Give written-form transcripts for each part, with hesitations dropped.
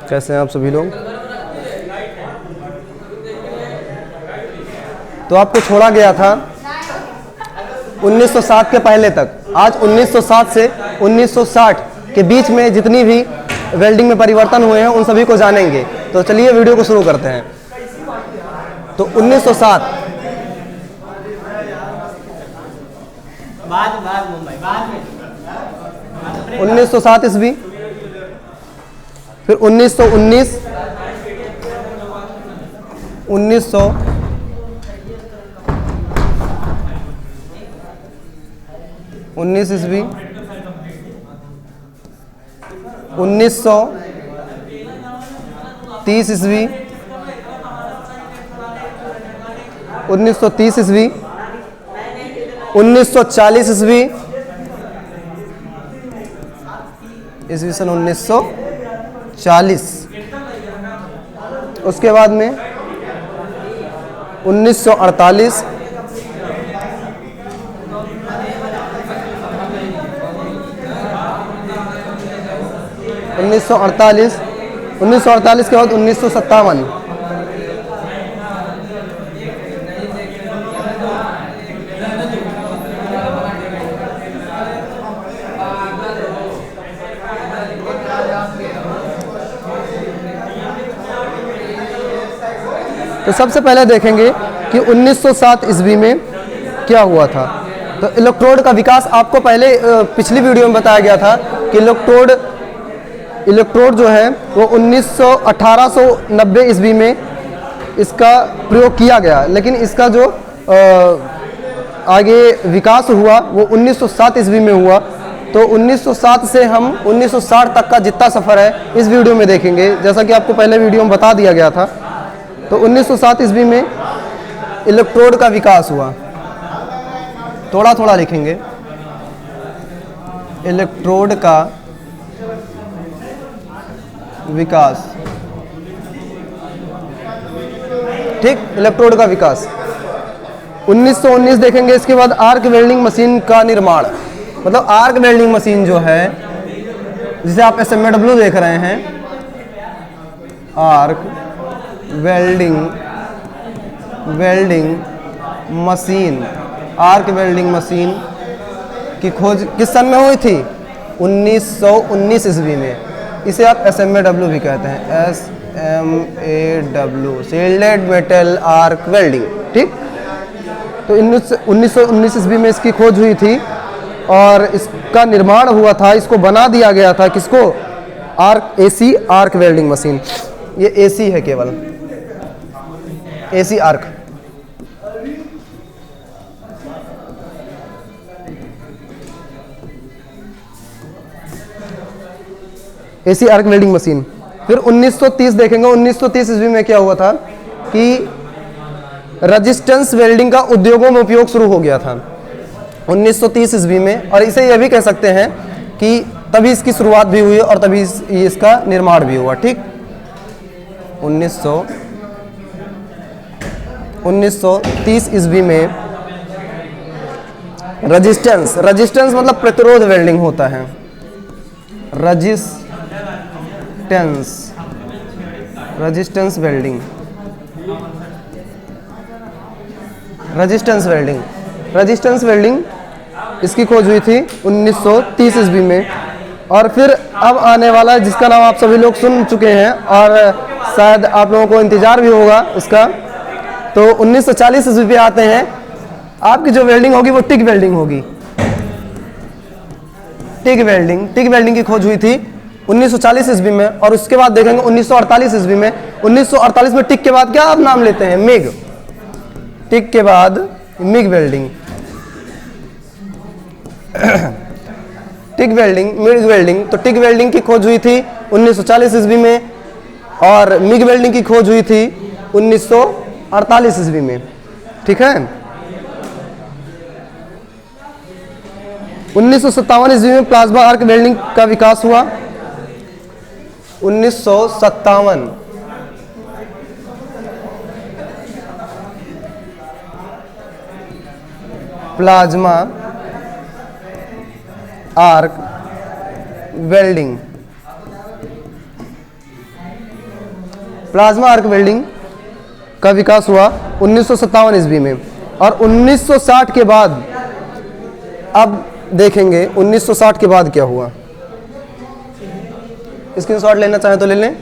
कैसे हैं आप सभी लोग? तो आपको छोड़ा गया था 1907 के पहले तक। आज 1907 से 1960 के बीच में जितनी भी वेल्डिंग में परिवर्तन हुए हैं उन सभी को जानेंगे। तो चलिए वीडियो को शुरू करते हैं। तो 1907 1907 ईस्वी, फिर 1919 1919 ईस्वी, 1930 ईस्वी, 1930 ईस्वी, 1940 ईस्वी, ईस्वी सन 1940। उसके बाद में 1948, 1948 के बाद 1957, तो सबसे पहले देखेंगे कि 1907 ईस्वी में क्या हुआ था। तो इलेक्ट्रोड का विकास आपको पहले पिछली वीडियो में बताया गया था कि इलेक्ट्रोड जो है वो 1890 ईस्वी में इसका प्रयोग किया गया, लेकिन इसका जो आगे विकास हुआ वो 1907 ईस्वी में हुआ। तो 1907 से हम 1960 तक का जितना सफ़र है इस वीडियो में देखेंगे, जैसा कि आपको पहले वीडियो में बता दिया गया था। तो 1907 ईस्वी में इलेक्ट्रोड का विकास हुआ। थोड़ा थोड़ा लिखेंगे। इलेक्ट्रोड का विकास, ठीक, इलेक्ट्रोड का विकास। 1919 देखेंगे। इसके बाद आर्क वेल्डिंग मशीन का निर्माण, मतलब आर्क वेल्डिंग मशीन जो है जिसे आप SMAW देख रहे हैं, arc welding machine, arc welding machine की खोज किस सन में हुई थी? 1919 ईस्वी में। इसे आप SMAW भी कहते हैं, SMAW, shielded metal arc welding, ठीक। तो 1919 ईस्वी में इसकी खोज हुई थी और इसका निर्माण हुआ था, इसको बना दिया गया था। किसको? AC arc welding machine. ये AC है, केवल AC arc. AC arc welding machine. फिर 1930 देखेंगे। 1930 ईस्वी में क्या हुआ था कि रेजिस्टेंस वेल्डिंग का उद्योगों में उपयोग शुरू हो गया था 1930 ईस्वी में। और इसे यह भी कह सकते हैं कि तभी इसकी शुरुआत भी हुई और तभी इसका निर्माण भी हुआ, ठीक। 1930 ईस्वी में रेजिस्टेंस मतलब प्रतिरोध वेल्डिंग होता है। रेजिस्टेंस वेल्डिंग, रेजिस्टेंस वेल्डिंग इसकी खोज हुई थी 1930 ईस्वी में। और फिर अब आने वाला जिसका नाम आप सभी लोग सुन चुके हैं और शायद आप लोगों को इंतजार भी होगा उसका, तो 1940 ईस्वी पे आते हैं। आपकी जो वेल्डिंग होगी वो टिक वेल्डिंग होगी। टिक वेल्डिंग की खोज हुई थी 1940 ईस्वी में। और उसके बाद देखेंगे 1948 ईस्वी में। 1948 में टिक के बाद क्या आप नाम लेते हैं? मिग। टिक के बाद मिग वेल्डिंग, मिग वेल्डिंग। तो टिक वेल्डिंग की खोज हुई थी 1940 ईस्वी में और मिग वेल्डिंग की खोज हुई थी 1948 ईस्वी में, ठीक है। 1957 ईस्वी में प्लाज्मा आर्क वेल्डिंग का विकास हुआ। 1957 plasma arc welding. Plasma arc welding का विकास हुआ 1957 ईस्वी में, और 1960 के बाद अब देखेंगे 1960 के बाद क्या हुआ। स्क्रीनशॉट लेना चाहें तो ले लें।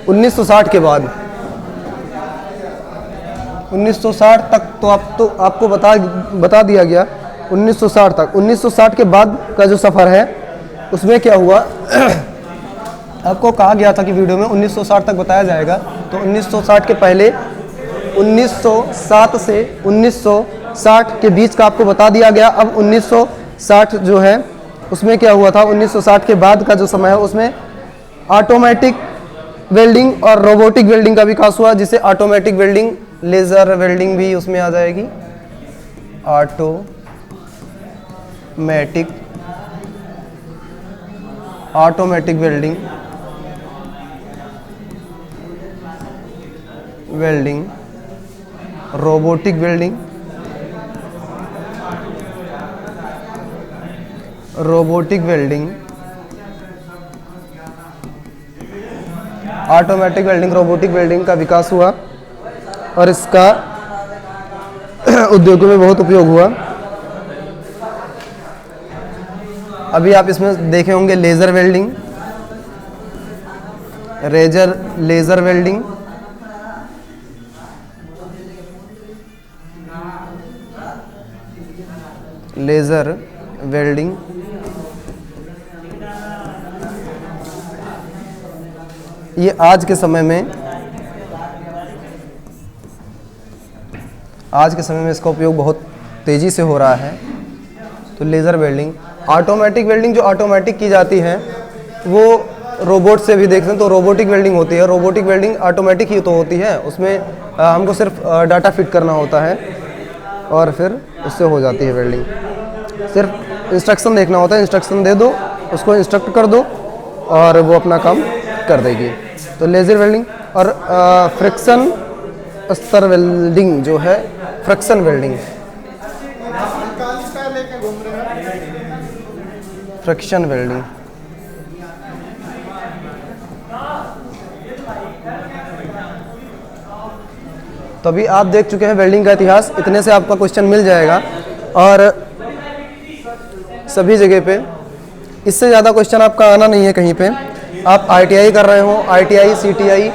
उन्नीस सौ साठ के बाद 1960 तक तो आपको बता दिया गया 1960 तक। 1960 के बाद का जो सफ़र है उसमें क्या हुआ आपको कहा गया था कि वीडियो में 1960 तक बताया जाएगा, तो 1960 के पहले 1907 से 1960 के बीच का आपको बता दिया गया। अब 1960 जो है उसमें क्या हुआ था, 1960 के बाद का जो समय है उसमें ऑटोमेटिक वेल्डिंग और रोबोटिक वेल्डिंग का विकास हुआ, जिसे ऑटोमेटिक वेल्डिंग, लेज़र वेल्डिंग भी उसमें आ जाएगी। Automatic welding, robotic welding, automatic welding, robotic welding का विकास हुआ और इसका उद्योगों में बहुत उपयोग हुआ। अभी आप इसमें देखे होंगे लेज़र वेल्डिंग, लेज़र वेल्डिंग, ये आज के समय में इसका उपयोग बहुत तेज़ी से हो रहा है। तो लेज़र वेल्डिंग, ऑटोमेटिक वेल्डिंग जो ऑटोमेटिक की जाती है वो रोबोट से भी देखते हैं तो रोबोटिक वेल्डिंग होती है। रोबोटिक वेल्डिंग ऑटोमेटिक ही तो होती है, उसमें हमको सिर्फ डाटा फिट करना होता है और फिर उससे हो जाती है वेल्डिंग। सिर्फ इंस्ट्रक्शन देखना होता है, इंस्ट्रक्शन दे दो, उसको इंस्ट्रक्ट कर दो और वो अपना काम कर देगी। तो लेज़र वेल्डिंग और फ्रिक्शन स्तर वेल्डिंग जो है, फ्रिक्शन वेल्डिंग, फ्रिक्शन वेल्डिंग। तो अभी आप देख चुके हैं वेल्डिंग का इतिहास, इतने से आपका क्वेश्चन मिल जाएगा और सभी जगह पे इससे ज़्यादा क्वेश्चन आपका आना नहीं है कहीं पे। आप ITI कर रहे हो, ITI, CTI,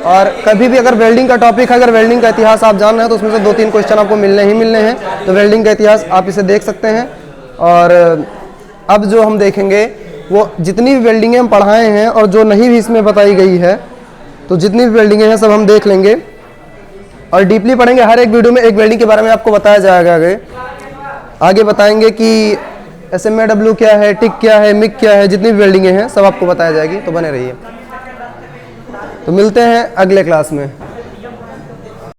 और कभी भी अगर वेल्डिंग का टॉपिक है, अगर वेल्डिंग का इतिहास आप जान रहे हैं तो उसमें से 2-3 क्वेश्चन आपको मिलने हैं। तो वेल्डिंग का इतिहास आप इसे देख सकते हैं। और अब जो हम देखेंगे वो जितनी भी वेल्डिंगें हम पढ़ाए हैं और जो नहीं भी इसमें बताई गई है, तो जितनी भी वेल्डिंगें हैं सब हम देख लेंगे और डीपली पढ़ेंगे। हर एक वीडियो में एक वेल्डिंग के बारे में आपको बताया जाएगा। आगे बताएंगे कि SMA क्या है, टिक क्या है, मिक क्या है, जितनी भी वेल्डिंगें हैं सब आपको बताया जाएगी। तो बने रहिए। तो मिलते हैं अगले क्लास में।